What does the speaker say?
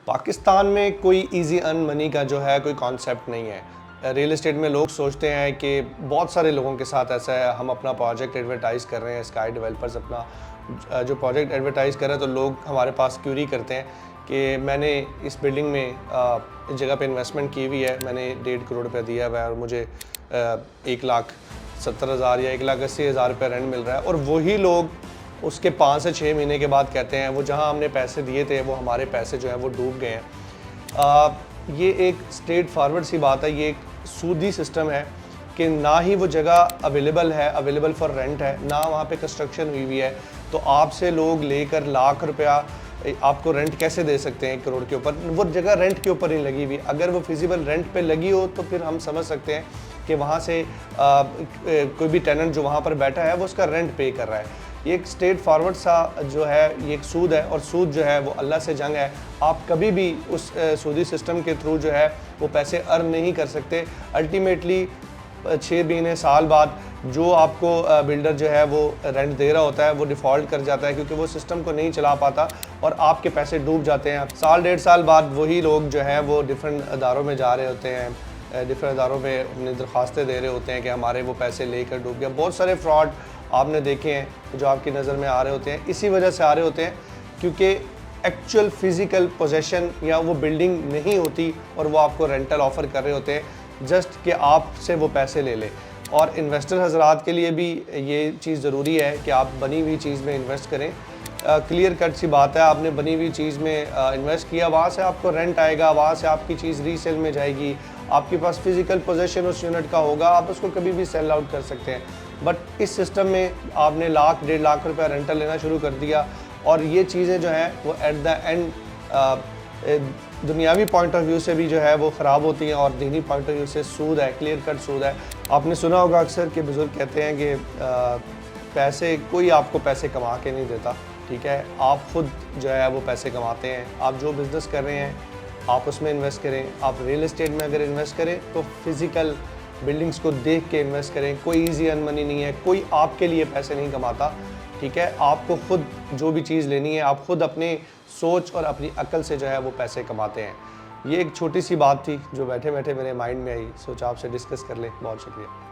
पाकिस्तान में कोई easy earn money का जो है कोई कॉन्सेप्ट नहीं है। रियल एस्टेट में लोग सोचते हैं कि बहुत सारे लोगों के साथ ऐसा है, हम अपना प्रोजेक्ट एडवर्टाइज़ कर रहे हैं, स्काई डेवलपर्स अपना जो प्रोजेक्ट एडवर्टाइज़ कर रहे हैं, तो लोग हमारे पास क्यूरी करते हैं कि मैंने इस बिल्डिंग में इस जगह पे इन्वेस्टमेंट की हुई है, मैंने 1.5 करोड़ रुपया दिया हुआ है और मुझे 1,70,000 या 1,80,000 रुपये रेंट मिल रहा है। और वही लोग उसके 5 से 6 महीने के बाद कहते हैं वो जहां हमने पैसे दिए थे वो हमारे पैसे जो है वो डूब गए हैं। ये एक स्ट्रेट फॉरवर्ड सी बात है, ये एक सूदी सिस्टम है कि ना ही वो जगह अवेलेबल फॉर रेंट है, ना वहाँ पे कंस्ट्रक्शन हुई हुई है। तो आपसे लोग लेकर लाख रुपया आपको रेंट कैसे दे सकते हैं 1 करोड़ के ऊपर? वो जगह रेंट के ऊपर नहीं लगी हुई। अगर वो फिजिबल रेंट पे लगी हो तो फिर हम समझ सकते हैं कि वहाँ से कोई भी टेनेंट जो वहाँ पर बैठा है वो उसका रेंट पे कर रहा है। ये एक स्ट्रेट फॉरवर्ड सा जो है ये एक सूद है, और सूद जो है वो अल्लाह से जंग है। आप कभी भी उस सूदी सिस्टम के थ्रू जो है वो पैसे अर्न नहीं कर सकते। अल्टीमेटली 6 महीने साल बाद जो आपको बिल्डर जो है वो रेंट दे रहा होता है वो डिफ़ॉल्ट कर जाता है, क्योंकि वो सिस्टम को नहीं चला पाता और आपके पैसे डूब जाते हैं। साल 1.5 साल बाद वही लोग जो हैं वो डिफरेंट अदारों में जा रहे होते हैं, डिफरेंट अदारों में अपनी दरख्वास्तें दे रहे होते हैं कि हमारे वो पैसे लेकर डूब गया। बहुत सारे फ्रॉड आपने देखे हैं जो आपकी नज़र में आ रहे होते हैं। इसी वजह से आ रहे होते हैं क्योंकि एक्चुअल फिज़िकल पोजेशन या वो बिल्डिंग नहीं होती और वो आपको रेंटल ऑफ़र कर रहे होते हैं जस्ट कि आपसे वो पैसे ले लें। और इन्वेस्टर हजरात के लिए भी ये चीज़ ज़रूरी है कि आप बनी हुई चीज़ में इन्वेस्ट करें। क्लियर कट सी बात है, आपने बनी हुई चीज़ में इन्वेस्ट किया, वहाँ से आपको रेंट आएगा, वहाँ से आपकी चीज़ रीसेल में जाएगी, आपके पास फिज़िकल पोजेशन उस यूनिट का होगा, आप उसको कभी भी सेल आउट कर सकते हैं। बट इस सिस्टम में आपने लाख 1.5 लाख रुपया रेंटल लेना शुरू कर दिया और ये चीज़ें जो हैं वो एट द एंड दुनियावी पॉइंट ऑफ व्यू से भी जो है वो ख़राब होती हैं और दीनी पॉइंट ऑफ व्यू से सूद है, क्लियर कट सूद है। आपने सुना होगा अक्सर कि बुज़ुर्ग कहते हैं कि कोई आपको पैसे कमा के नहीं देता, ठीक है, आप खुद जो है वो पैसे कमाते हैं। आप जो बिज़नेस कर रहे हैं आप उसमें इन्वेस्ट करें। आप रियल एस्टेट में अगर इन्वेस्ट करें तो फिज़िकल बिल्डिंग्स को देख के इन्वेस्ट करें। कोई ईजी अर्न मनी नहीं है, कोई आपके लिए पैसे नहीं कमाता, ठीक है। आपको खुद जो भी चीज़ लेनी है आप खुद अपने सोच और अपनी अकल से जो है वो पैसे कमाते हैं। ये एक छोटी सी बात थी जो बैठे बैठे मेरे माइंड में आई, सोचा आपसे डिस्कस कर लें। बहुत शुक्रिया।